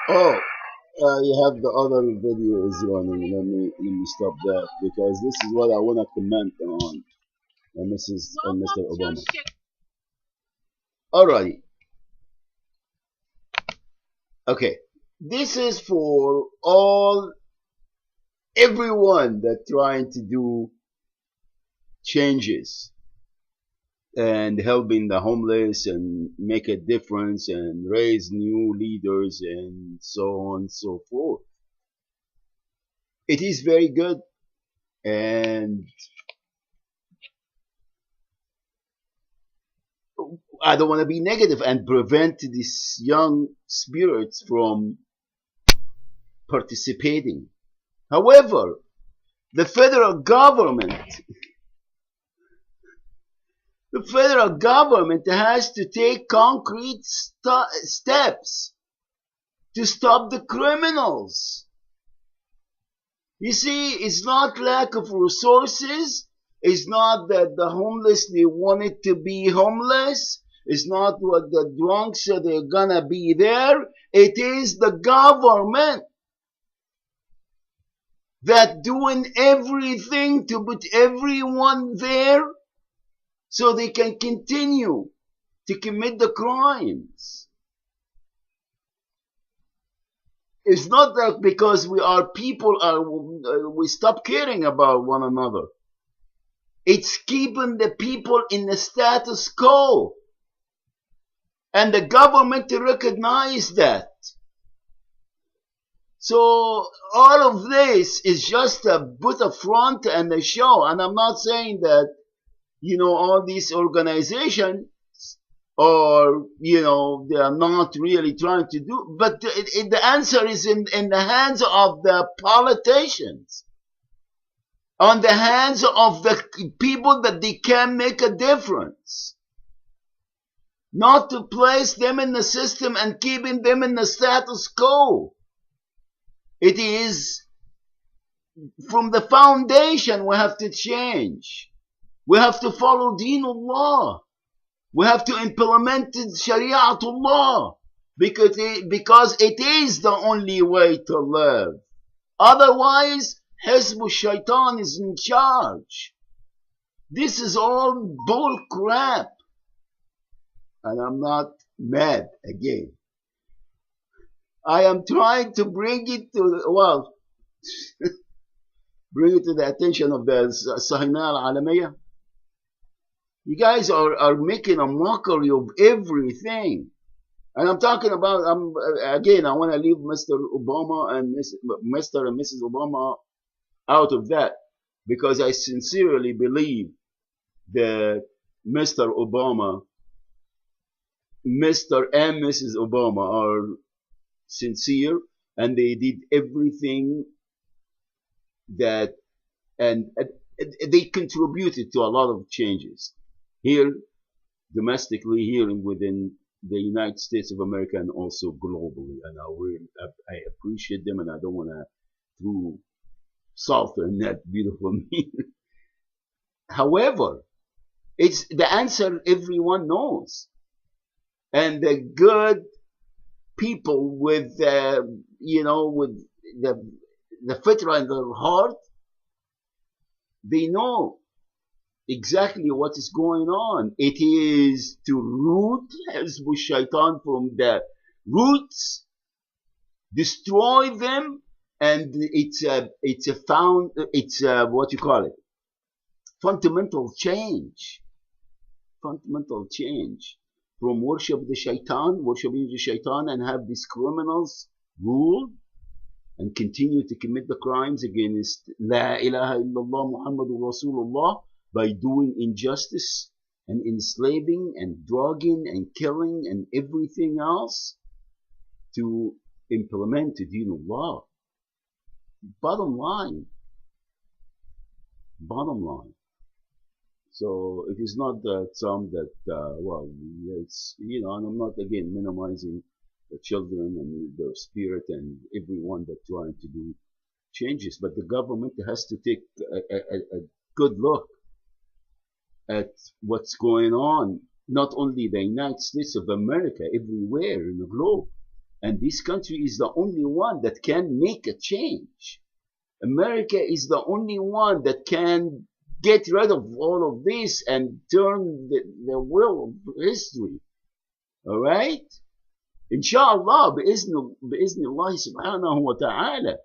Oh, you have the other video is running. Let me stop that because this is what I want to comment on, Mrs. and Mr. Obama. Alrighty, okay. This is for all everyone that trying to do changes and helping the homeless and make a difference and raise new leaders and so on and so forth. It is very good, and I don't want to be negative and prevent these young spirits from participating. However, the federal government, the federal government has to take concrete steps to stop the criminals. You see, it's not lack of resources. It's not that the homeless, they wanted to be homeless. It's not what the drunks are, they're gonna be there. It is the government that doing everything to put everyone there so they can continue to commit the crimes. It's not that because we are people, we stop caring about one another. It's keeping the people in the status quo. And the government to recognize that. So all of this is just a put a front and a show. And I'm not saying that, all these organizations or, they are not really trying to do, but the answer is in the hands of the politicians, on the hands of the people that they can make a difference. Not to place them in the system and keeping them in the status quo. It is from the foundation we have to change. We have to follow Deenullah. We have to implement Shariatullah because it is the only way to live. Otherwise, Hizb Shaitan is in charge. This is all bull crap. And I'm not mad again. I am trying to bring it to, bring it to the attention of the Sahina al-Alamiyah. You guys are making a mockery of everything. And I'm talking about, again, I want to leave Mr. Obama and Mr. and Mrs. Obama out of that because I sincerely believe that Mr. Obama, Mr. and Mrs. Obama are sincere and they did everything that, and they contributed to a lot of changes here domestically, here within the United States of America and also globally. And I appreciate them and I don't want to throw salt in that beautiful meal. However, it's the answer everyone knows. And the good people with, with the fitra in their heart, they know exactly what is going on. It is to root Hizb Shaitan from the roots, destroy them, and it's a what you call it, fundamental change from worshiping the shaitan and have these criminals rule and continue to commit the crimes against La ilaha illallah Muhammadur Rasulullah by doing injustice and enslaving and drugging and killing and everything else to implement the deen of Allah. Bottom line. So it is not that it's, and I'm not again minimizing the children and their spirit and everyone that trying to do changes, but the government has to take a good look at what's going on, not only the United States of America, everywhere in the globe. And this country is the only one that can make a change. America is the only one that can get rid of all of this and turn the wheel of history. All right? Inshallah, بإذن Allah subhanahu wa ta'ala,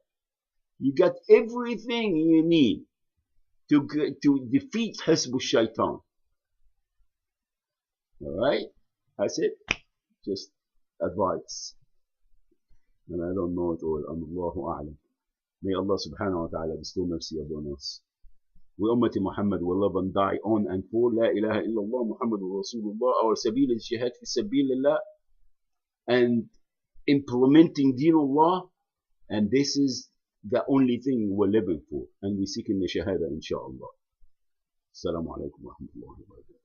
you got everything you need to defeat Hizb al-Shaitan. All right? That's it. Just advice. And I don't know it all. Allahu a'lam. May Allah subhanahu wa ta'ala bestow mercy upon us. We Ummati Muhammad will live and die on and for La ilaha illallah Muhammadur Rasulullah. Our sabil is jihad fi sabilillah and implementing Deenullah. And this is the only thing we're living for. And we seek in the shahada inshallah. Assalamu alaikum wa rahmatullahi wa barakatuh.